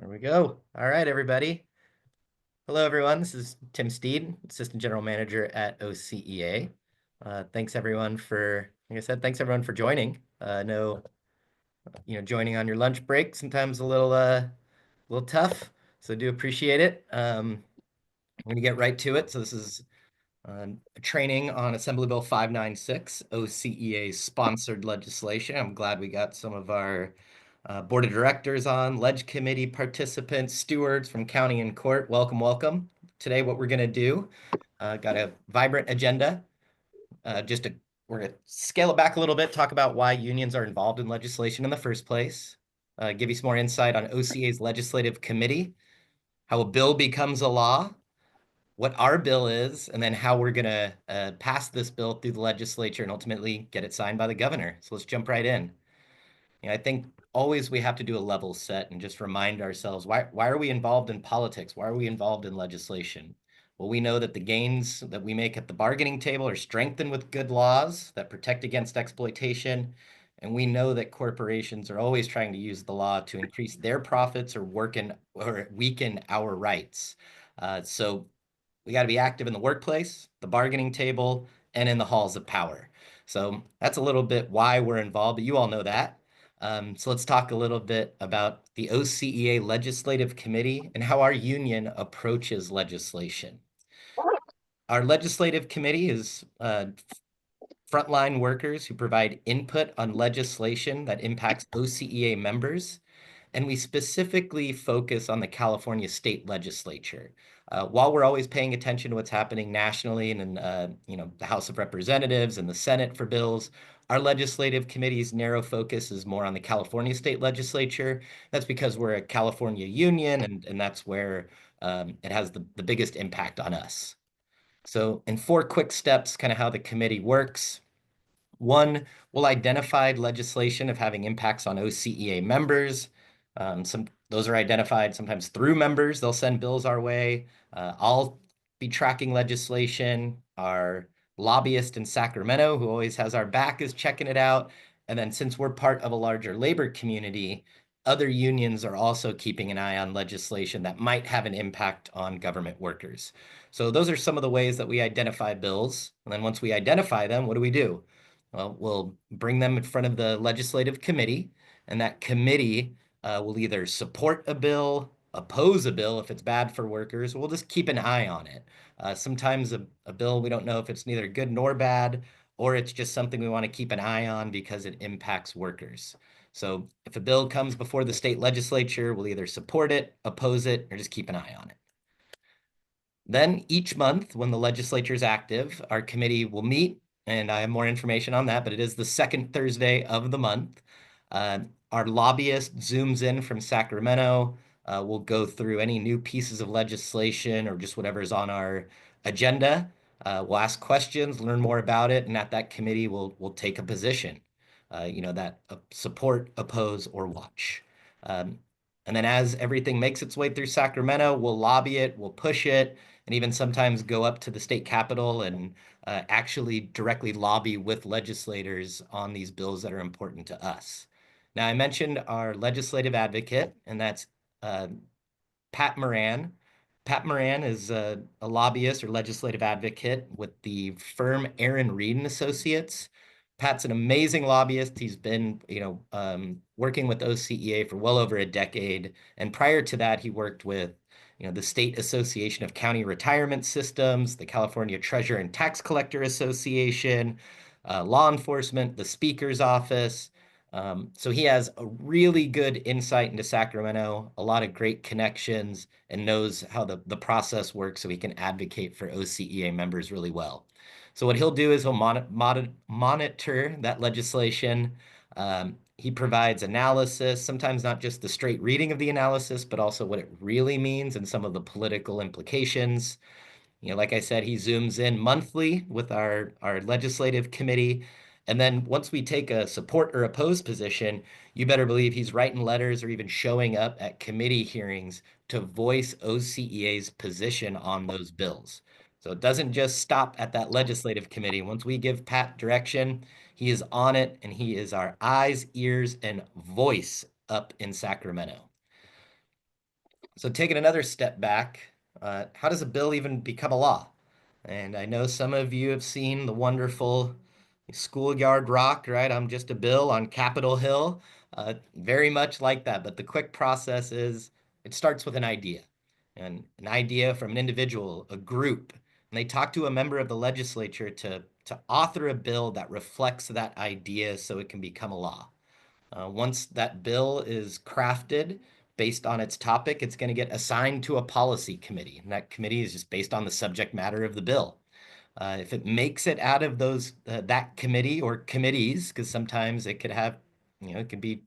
There we go. All right, everybody. Hello, everyone. This is Tim Steed, Assistant General Manager at OCEA. Thanks everyone for, like I said, thanks everyone for joining. I know, joining on your lunch break sometimes a little tough, so do appreciate it. I'm going to get right to it. So this is training on Assembly Bill 596, OCEA sponsored legislation. I'm glad we got some of our board of directors on, ledge committee participants, stewards from county and court. Welcome, welcome. Today, what we're going to do, got a vibrant agenda. We're going to scale it back a little bit, talk about why unions are involved in legislation in the first place, give you some more insight on OCEA's legislative committee, how a bill becomes a law, what our bill is, and then how we're going to pass this bill through the legislature and ultimately get it signed by the governor. So let's jump right in. I think always we have to do a level set and just remind ourselves, why are we involved in politics? Why are we involved in legislation? Well, we know that the gains that we make at the bargaining table are strengthened with good laws that protect against exploitation. And we know that corporations are always trying to use the law to increase their profits or weaken our rights. So we got to be active in the workplace, the bargaining table, and in the halls of power. So that's a little bit why we're involved, but you all know that. So let's talk a little bit about the OCEA Legislative Committee and how our union approaches legislation. Our legislative committee is frontline workers who provide input on legislation that impacts OCEA members, and we specifically focus on the California state legislature. While we're always paying attention to what's happening nationally and in the House of Representatives and the Senate for bills, our legislative committee's narrow focus is more on the California state legislature. That's because we're a California union, and that's where it has the biggest impact on us. So in 4 quick steps, kind of how the committee works. One, we'll identify legislation of having impacts on OCEA members. Those are identified sometimes through members. They'll send bills our way. I'll be tracking legislation. Our lobbyist in Sacramento, who always has our back, is checking it out. And then since we're part of a larger labor community, other unions are also keeping an eye on legislation that might have an impact on government workers. So those are some of the ways that we identify bills. And then once we identify them, what do? Well, we'll bring them in front of the legislative committee, and that committee will either support a bill, oppose a bill if it's bad for workers. We'll just keep an eye on it. Sometimes a bill, we don't know if it's neither good nor bad, or it's just something we want to keep an eye on because it impacts workers. So if a bill comes before the state legislature, we'll either support it, oppose it, or just keep an eye on it. Then each month, when the legislature is active, our committee will meet, and I have more information on that, but it is the second Thursday of the month. Our lobbyist zooms in from Sacramento. We'll go through any new pieces of legislation or just whatever is on our agenda. We'll ask questions, learn more about it, and at that committee, we'll take a position, that support, oppose, or watch. And then as everything makes its way through Sacramento, we'll lobby it, we'll push it, and even sometimes go up to the state capitol and actually directly lobby with legislators on these bills that are important to us. Now, I mentioned our legislative advocate, and that's Pat Moran. Pat Moran is a lobbyist or legislative advocate with the firm Aaron Reed and Associates. Pat's an amazing lobbyist. He's been, working with OCEA for well over a decade. And prior to that, he worked with, the State Association of County Retirement Systems, the California Treasurer and Tax Collector Association, law enforcement, the Speaker's Office. So he has a really good insight into Sacramento, a lot of great connections, and knows how the process works so he can advocate for OCEA members really well. So what he'll do is he'll monitor that legislation. He provides analysis, sometimes not just the straight reading of the analysis, but also what it really means and some of the political implications. Like I said, he zooms in monthly with our legislative committee. And then once we take a support or oppose position, you better believe he's writing letters or even showing up at committee hearings to voice OCEA's position on those bills. So it doesn't just stop at that legislative committee. Once we give Pat direction, he is on it, and he is our eyes, ears, and voice up in Sacramento. So taking another step back, how does a bill even become a law? And I know some of you have seen the wonderful schoolyard rock, right? I'm just a bill on Capitol Hill. Very much like that. But the quick process is it starts with an idea, and an idea from an individual, a group, and they talk to a member of the legislature to author a bill that reflects that idea so it can become a law. Once that bill is crafted based on its topic, it's going to get assigned to a policy committee, and that committee is just based on the subject matter of the bill. If it makes it out of those that committee or committees, because sometimes it could have, it could be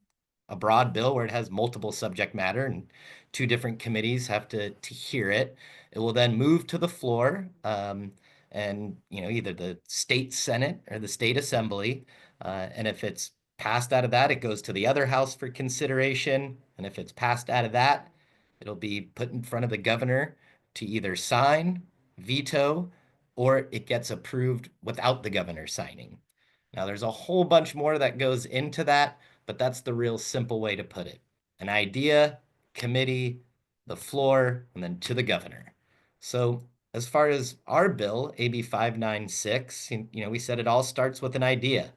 a broad bill where it has multiple subject matter and two different committees have to hear it. It will then move to the floor, and either the state senate or the state assembly. And if it's passed out of that, it goes to the other house for consideration. And if it's passed out of that, it'll be put in front of the governor to either sign, veto, or it gets approved without the governor signing. Now, there's a whole bunch more that goes into that, but that's the real simple way to put it. An idea, committee, the floor, and then to the governor. So as far as our bill, AB 596, we said it all starts with an idea.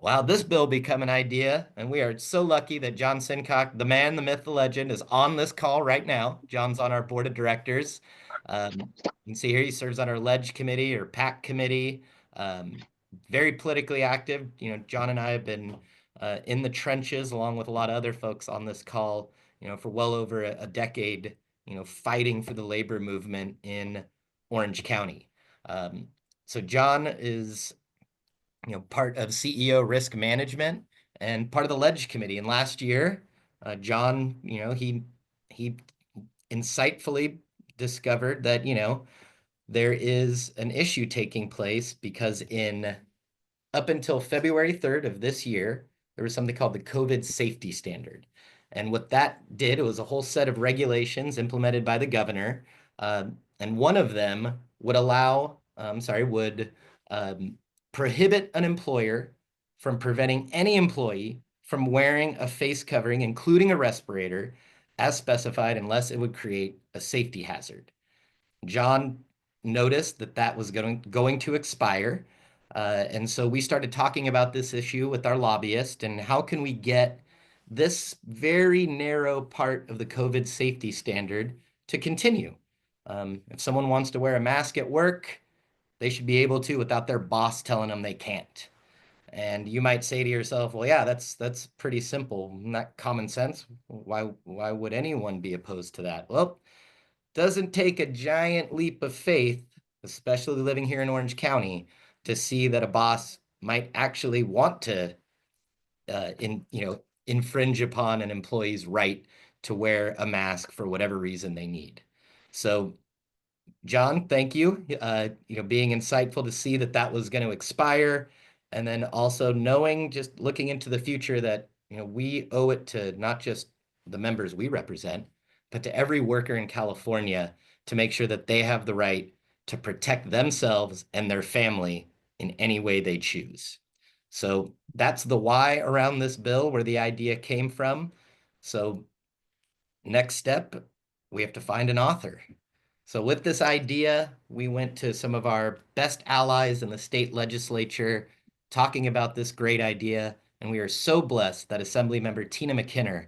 Wow, this bill become an idea, and we are so lucky that John Sincock, the man, the myth, the legend, is on this call right now. John's on our board of directors. You can see here he serves on our Ledge Committee or PAC Committee. Very politically active. John and I have been in the trenches along with a lot of other folks on this call, for well over a decade, fighting for the labor movement in Orange County. So John is part of CEO risk management and part of the Ledge Committee. And last year, John, he insightfully discovered that, there is an issue taking place because in up until February 3rd of this year, there was something called the COVID safety standard. And what that did, it was a whole set of regulations implemented by the governor. And one of them would would prohibit an employer from preventing any employee from wearing a face covering, including a respirator, as specified, unless it would create a safety hazard. John noticed that that was going to expire. And so we started talking about this issue with our lobbyist and how can we get this very narrow part of the COVID safety standard to continue. If someone wants to wear a mask at work, they should be able to without their boss telling them they can't. And you might say to yourself, well, yeah, that's pretty simple, not common sense. Why would anyone be opposed to that? Well, doesn't take a giant leap of faith, especially living here in Orange County, to see that a boss might actually want to infringe upon an employee's right to wear a mask for whatever reason they need. So John, thank you. Being insightful to see that that was going to expire, and then also knowing, just looking into the future, that we owe it to not just the members we represent, but to every worker in California to make sure that they have the right to protect themselves and their family in any way they choose. So that's the why around this bill, where the idea came from. So next step, we have to find an author. So with this idea, we went to some of our best allies in the state legislature talking about this great idea, and we are so blessed that Assemblymember Tina McKinner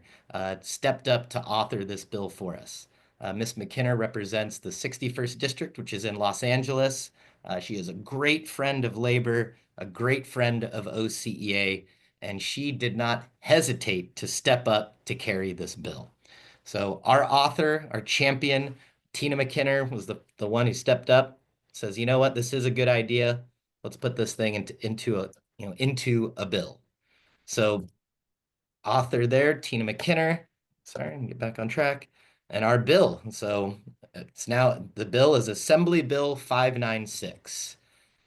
stepped up to author this bill for us. Ms. McKinner represents the 61st District, which is in Los Angeles. She is a great friend of labor, a great friend of OCEA, and she did not hesitate to step up to carry this bill. So our author, our champion, Tina McKinner, was the one who stepped up, says, you know what, this is a good idea. Let's put this thing into a bill. So author there, Tina McKinner. Sorry, let me get back on track. And our bill. So it's now, the bill is Assembly Bill 596.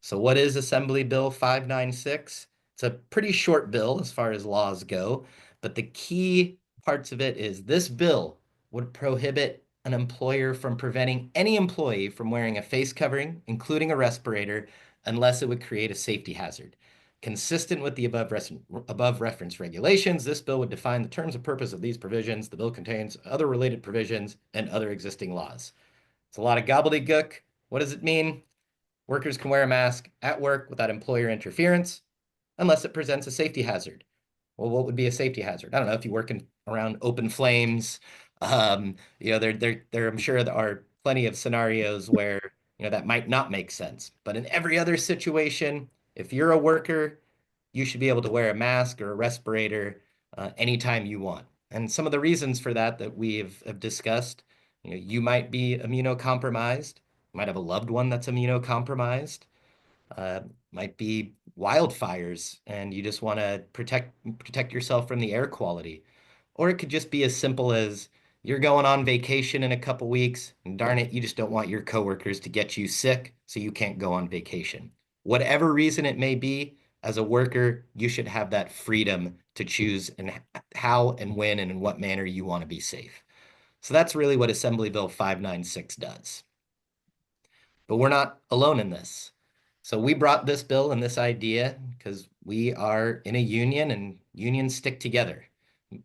So what is Assembly Bill 596? It's a pretty short bill as far as laws go, but the key parts of it is this bill would prohibit an employer from preventing any employee from wearing a face covering, including a respirator, unless it would create a safety hazard. Consistent with the above reference regulations, this bill would define the terms and purpose of these provisions. The bill contains other related provisions and other existing laws. It's a lot of gobbledygook. What does it mean? Workers can wear a mask at work without employer interference unless it presents a safety hazard. Well, what would be a safety hazard? I don't know, if you work around open flames, I'm sure there are plenty of scenarios where, that might not make sense. But in every other situation, if you're a worker, you should be able to wear a mask or a respirator anytime you want. And some of the reasons for that we have discussed, you might be immunocompromised, you might have a loved one that's immunocompromised, uh, might be wildfires, and you just want to protect yourself from the air quality. Or it could just be as simple as you're going on vacation in a couple weeks, and darn it, you just don't want your coworkers to get you sick, so you can't go on vacation. Whatever reason it may be, as a worker, you should have that freedom to choose and how and when and in what manner you want to be safe. So that's really what Assembly Bill 596 does. But we're not alone in this. So we brought this bill and this idea because we are in a union, and unions stick together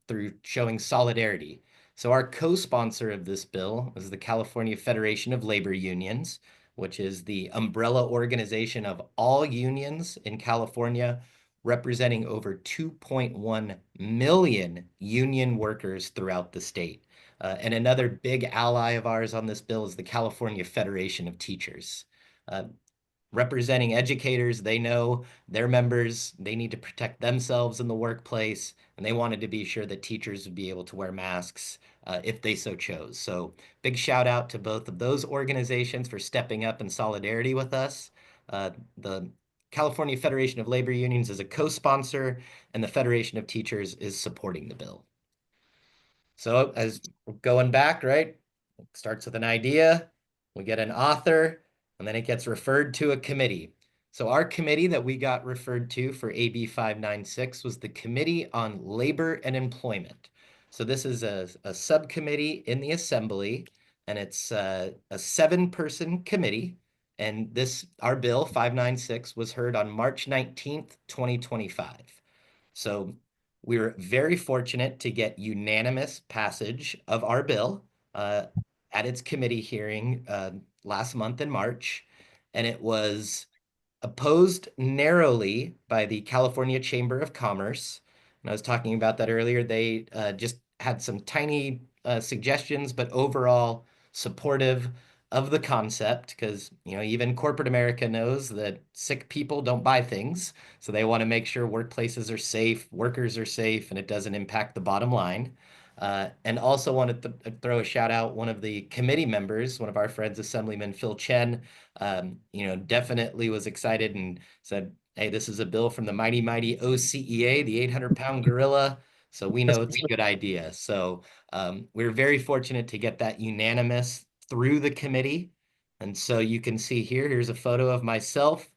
through showing solidarity. So our co-sponsor of this bill was the California Federation of Labor Unions, which is the umbrella organization of all unions in California, representing over 2.1 million union workers throughout the state. And another big ally of ours on this bill is the California Federation of Teachers. Representing educators, they know their members, they need to protect themselves in the workplace, and they wanted to be sure that teachers would be able to wear masks if they so chose. So big shout out to both of those organizations for stepping up in solidarity with us. The California Federation of Labor Unions is a co-sponsor, and the Federation of Teachers is supporting the bill. So as going back, right, it starts with an idea, we get an author, and then it gets referred to a committee. So our committee that we got referred to for AB 596 was the Committee on Labor and Employment. So this is a subcommittee in the Assembly, and it's a 7-person committee. And our bill 596 was heard on March 19th, 2025. So we were very fortunate to get unanimous passage of our bill at its committee hearing last month in March, and it was opposed narrowly by the California Chamber of Commerce. And I was talking about that earlier. They just had some tiny suggestions, but overall supportive of the concept, because even corporate America knows that sick people don't buy things, so they want to make sure workplaces are safe, workers are safe, and it doesn't impact the bottom line. And also wanted to throw a shout out, one of the committee members, one of our friends, Assemblyman Phil Chen, definitely was excited and said, "Hey, this is a bill from the mighty, mighty OCEA, the 800-pound gorilla. So we know it's a good idea." So we're very fortunate to get that unanimous through the committee. And so you can see here's a photo of myself,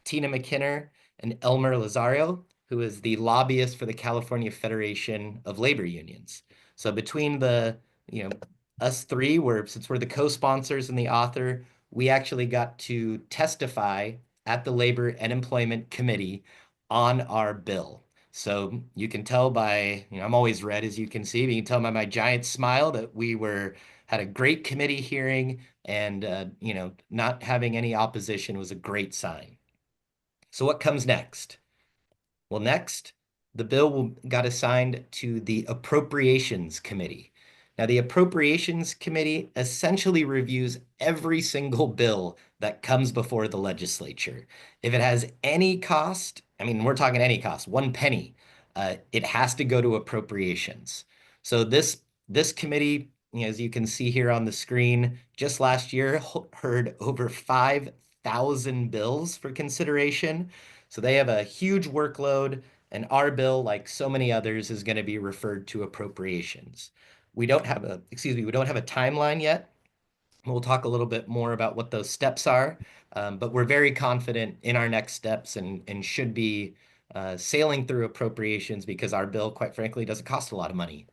Tina McKinner, and Elmer Lazario, who is the lobbyist for the California Federation of Labor Unions. So between us three, since we're the co-sponsors and the author, we actually got to testify at the Labor and Employment Committee on our bill. So you can tell by, I'm always red, as you can see, but you can tell by my giant smile that had a great committee hearing, and not having any opposition was a great sign. So what comes next? Well, next, the bill got assigned to the Appropriations Committee. Now, the Appropriations Committee essentially reviews every single bill that comes before the legislature. If it has any cost, I mean, we're talking any cost, 1 penny, it has to go to appropriations. So this committee, as you can see here on the screen, just last year heard over 5,000 bills for consideration. So they have a huge workload, and our bill, like so many others, is going to be referred to appropriations. We don't have a timeline yet. We'll talk a little bit more about what those steps are, but we're very confident in our next steps, and should be sailing through appropriations, because our bill, quite frankly, doesn't cost a lot of money.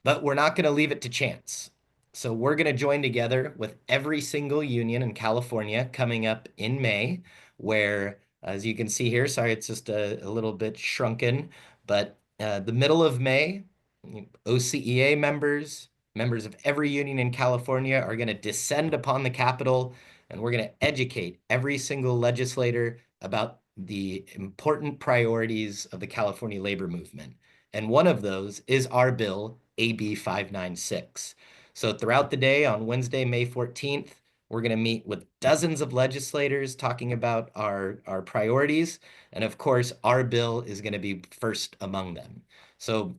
But we're not going to leave it to chance. So we're going to join together with every single union in California coming up in May, where As you can see here, sorry, it's just a little bit shrunken, but the middle of May, OCEA members of every union in California are going to descend upon the Capitol, and we're going to educate every single legislator about the important priorities of the California labor movement. And one of those is our bill, AB 596. So throughout the day on Wednesday, May 14th, we're going to meet with dozens of legislators talking about our priorities. And of course, our bill is going to be first among them. So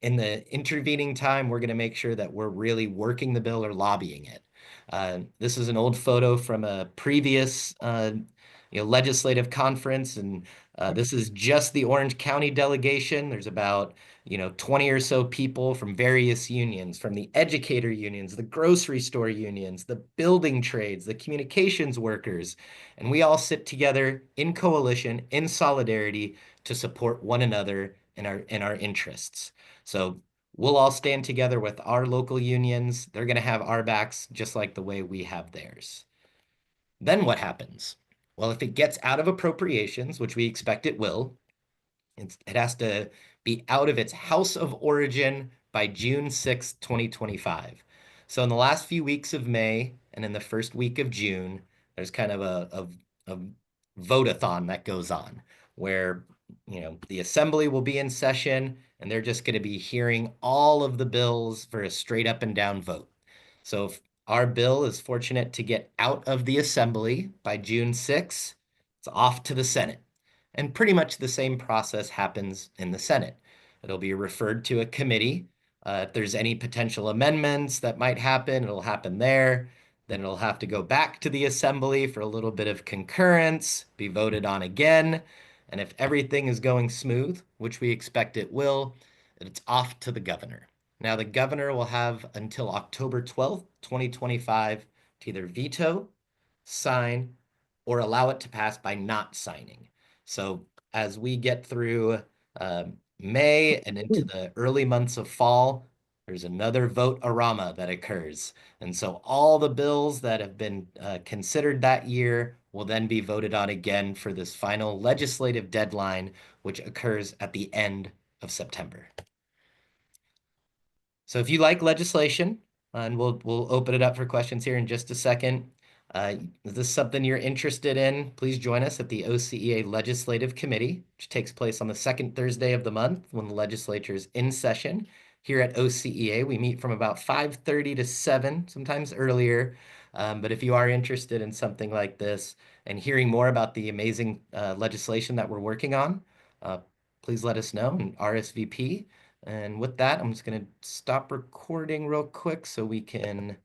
in the intervening time, we're going to make sure that we're really working the bill or lobbying it. This is an old photo from a previous legislative conference, and this is just the Orange County delegation. There's about 20 or so people from various unions, from the educator unions, the grocery store unions, the building trades, the communications workers, and we all sit together in coalition, in solidarity to support one another in our interests. So we'll all stand together with our local unions. They're going to have our backs just like the way we have theirs. Then what happens? Well, if it gets out of appropriations, which we expect it will, it has to be out of its house of origin by June 6th, 2025. So in the last few weeks of May and in the first week of June, there's kind of a vote-a-thon that goes on where the assembly will be in session and they're just going to be hearing all of the bills for a straight up and down vote. So if our bill is fortunate to get out of the assembly by June 6th, it's off to the Senate. And pretty much the same process happens in the Senate. It'll be referred to a committee. If there's any potential amendments that might happen, it'll happen there. Then it'll have to go back to the assembly for a little bit of concurrence, be voted on again. And if everything is going smooth, which we expect it will, it's off to the governor. Now, the governor will have until October 12th, 2025 to either veto, sign, or allow it to pass by not signing. So as we get through May and into the early months of fall, there's another vote-a-rama that occurs. And so all the bills that have been considered that year will then be voted on again for this final legislative deadline, which occurs at the end of September. So if you like legislation, and we'll open it up for questions here in just a second. Is this something you're interested in? Please join us at the OCEA Legislative Committee, which takes place on the second Thursday of the month when the legislature is in session. Here at OCEA, we meet from about 5:30 to 7, sometimes earlier. But if you are interested in something like this and hearing more about the amazing legislation that we're working on, please let us know and RSVP. And with that, I'm just going to stop recording real quick so we can